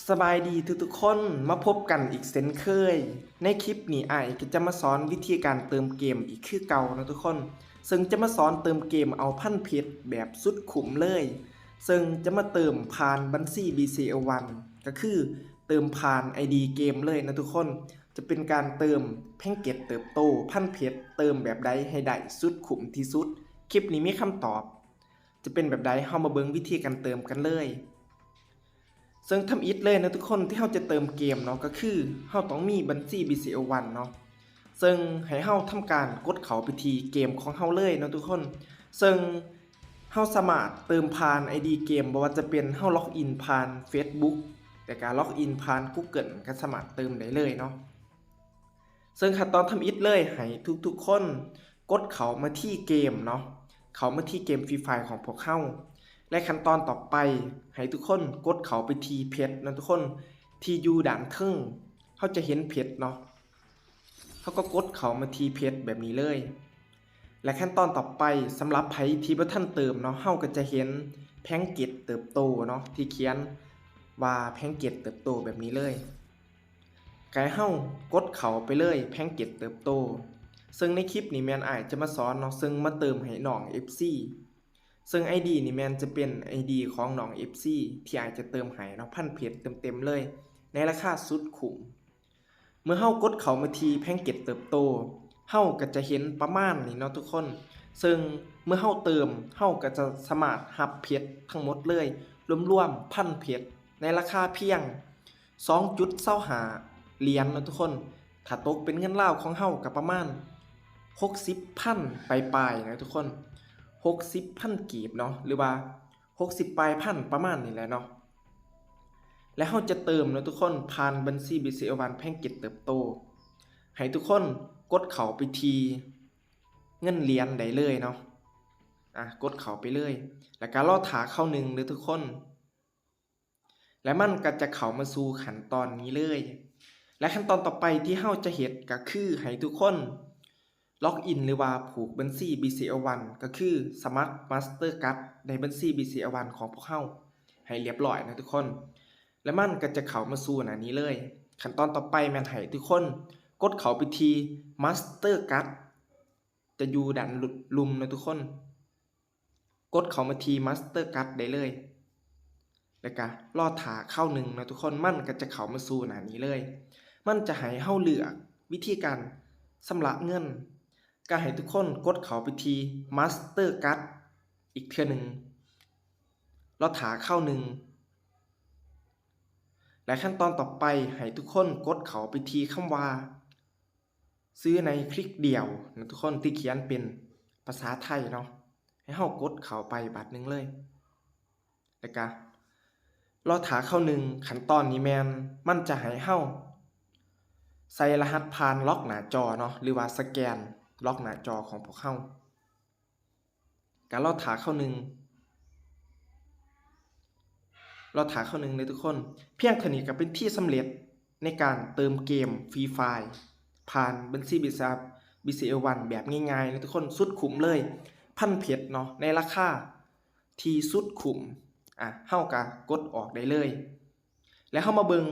สบายดีทุกๆคนมาพบกันอีกเช่นเคยในคลิปนี้อ้ายก็จะมาสอนวิธีการเติมเกมอีกคือเก่านะทุกคนซึ่งจะมาสอนเติมเกมเอาพันเพชรแบบสุดคุ้มเลยซึ่งจะมาเติมผ่านบัญชี BCL1 ก็คือเติมผ่าน ID เกมเลยนะทุกคนจะเป็นการเติมแพ็งเกจเติบโตพันเพชรเติมแบบใดให้ได้สุดคุ้มที่สุดคลิปนี้มีคำตอบจะเป็นแบบใดเฮามาเบิ่งวิธีการเติมกันเลยซึ่งทำอิฐเลยนะทุกคนที่เราจะเติมเกมเนาะก็คือเราต้องมีบัญชี BCL1 เนาะซึ่งให้เราทำการกดเข้าไปที่เกมของเราเลยนะทุกคนซึ่งเราสามารถเติมผ่าน ID เกมบ่ว่าจะเป็นเราล็อกอินผ่าน Facebook แต่การล็อกอินผ่าน Google ก็สามารถเติมได้เลยเนาะซึ่งขั้นตอนทำอิฐเลยให้ทุกๆคนกดเข้ามาที่เกมเนาะเข้ามาที่เกม Free Fire ของพวกเราและขั้นตอนต่อไปให้ทุกคนกดเข้าไปที่เพจนะทุกคนที่อยู่ด้านเทิงเขาจะเห็นเพจเนาะเขาก็กดเข้ามาที่เพจแบบนี้เลยและขั้นตอนต่อไปสำหรับไผที่บ่ทันเติมเนาะเฮาก็จะเห็นแพ็งเกจเติบโตเนาะที่เขียนว่าแพ็งเกจเติบโตแบบนี้เลยก็ให้เฮากดเข้าไปเลยแพ็งเกจเติบโตซึ่งในคลิปนี้แม่นอ้ายจะมาสอนเนาะซึ่งมาเติมให้น้อง FC ซึ่ง ID นี่แม่นจะเป็น ID ของน้อง FC ที่อาจจะเติมให้เนาะพันเพชรเต็มๆเลยในราคาสุดคุ้มเมื่อเฮากดเข้ามาที่แพ็งเกจเติบโตเฮาก็จะเห็นประมาณนี้เนาะทุกคนซึ่งเมื่อเฮาเติมเฮาก็จะสามารถรับเพชรทั้งหมดเลยรวมๆพันเพชรในราคาเพียง 2.25 เหรียญเนาะทุกคนถ้าตกเป็นเงินลาวของเฮาก็ประมาณ60,000ปลายๆนะทุกคน60,000กีบเนาะหรือว่า60ปลายพันประมาณนี้แหละเนาะและเฮาจะเติมเนาะทุกคนผ่านบัญชี BCL1 แพ็งเกจเติบโตให้ทุกคนกดเข้าไปที่เงินเหรียญได้เลยเนาะกดเข้าไปเลยแล้วก็รอท่าเข้า1เด้อทุกคนและมันก็จะเข้ามาสู่ขั้นตอนนี้เลยและขั้นตอนต่อไปที่เฮาจะเฮ็ดก็คือให้ทุกคนล็อกอินหรือว่าผูกบัญชี BCL1 ก็คือ Smart Mastercard ในบัญชี BCL1 ของพวกเฮาให้เรียบร้อยนะทุกคนและมันก็จะเข้ามาสู่หน้านี้เลยขั้นตอนต่อไปแม่นให้ทุกคนกดเข้าไปที่ Mastercard จะอยู่ด้านลุมนะทุกคนกดเข้ามาที่ Mastercard ได้เลยแล้วก็รอท่าเข้า1นะทุกคนมันก็จะเข้ามาสู่หน้านี้เลยมันจะให้เฮาเลือกวิธีการชำระเงินก็ให้ทุกคนกดเข้าไปที่ Mastercard อีกเทื่อนึงรอท่าเข้า1และขั้นตอนต่อไปให้ทุกคนกดเข้าไปที่คำว่าซื้อในคลิกเดียวนะทุกคนที่เขียนเป็นภาษาไทยเนาะให้เฮากดเข้าไปบัดนึงเลยแล้วก็รอท่าเข้า1ขั้นตอนนี้แม่นมันจะให้เฮาใส่รหัสผ่านล็อกหน้าจอเนาะหรือว่าสแกนล็อกหน้าจอของพวกเฮาก็รอท่าเข้า1เลยทุกคนเพียงเท่านี้ก็เป็นที่สำเร็จในการเติมเกม Free Fire ผ่านบัญชี BCL1 แบบง่ายๆนะทุกคนสุดคุ้มเลยพันเพชรเนาะในราคาที่สุดคุ้มเฮาก็กดออกได้เลยแล้วเฮามาเบิ่ง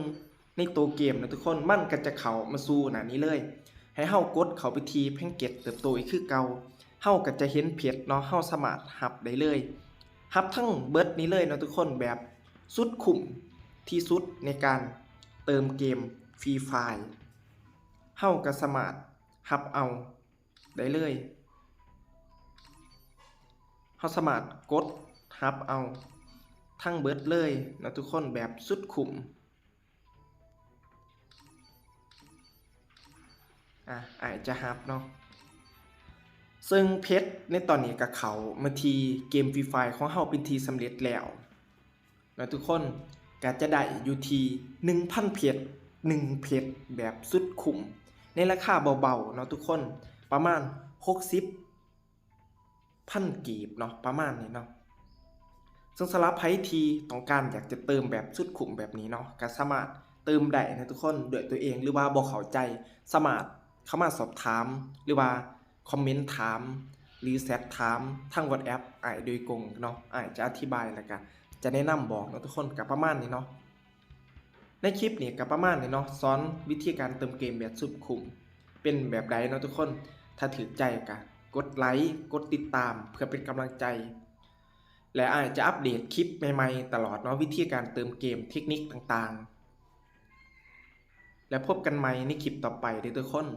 ในตัวเกมนะทุกคนมันก็จะเข้ามาสู่หน้านี้เลยให้เฮากดเข้าไปที่แพ็งเกจเติบโตอีกคือเก่าเฮาก็จะเห็นเพชรเนาะเฮาสามารถรับได้เลยรับทั้งเบิดนี้เลยเนาะทุกคนแบบสุดคุ้มที่สุดในการเติมเกม Free Fire เฮาก็สามารถรับเอาได้เลยเฮาสามารถกดรับเอาทั้งเบิดเลยนะทุกคนแบบสุดคุ้มอาจจะรับเนาะซึ่งเพชรในตอนนี้ก็เข้ามาที่เกม Free Fire ของเฮาเป็นที่สำเร็จแล้วนะทุกคนก็จะได้อยู่ที่ 1,000 เพชร1เพชรแบบสุดคุ้มในราคาเบาๆเนาะทุกคนประมาณ60,000กีบเนาะประมาณนี้เนาะซึ่งสำหรับไผที่ต้องการอยากจะเติมแบบสุดคุ้มแบบนี้เนาะก็สามารถเติมได้นะทุกคนด้วยตัวเองหรือว่าบ่เข้าใจสามารถเข้ามาสอบถามหรือว่าคอมเมนต์ถามหรือแชตถามทาง WhatsApp อ้ายโดยตรงเนาะอ้ายจะอธิบายแล้วก็จะแนะนำบอกเนาะทุกคนก็ประมาณนี้เนาะ ในคลิปนี้ก็ประมาณนี้เนาะสอนวิธีการเติมเกมแบบสุดคุ้มเป็นแบบใดเนาะทุกคนถ้าถูกใจก็กดไลค์กดติดตามเพื่อเป็นกำลังใจและอาจจะอัปเดตคลิปใหม่ๆตลอดเนาะวิธีการเติมเกมเทคนิคต่างๆและพบกันใหม่ในคลิปต่อไปเด้อทุกคน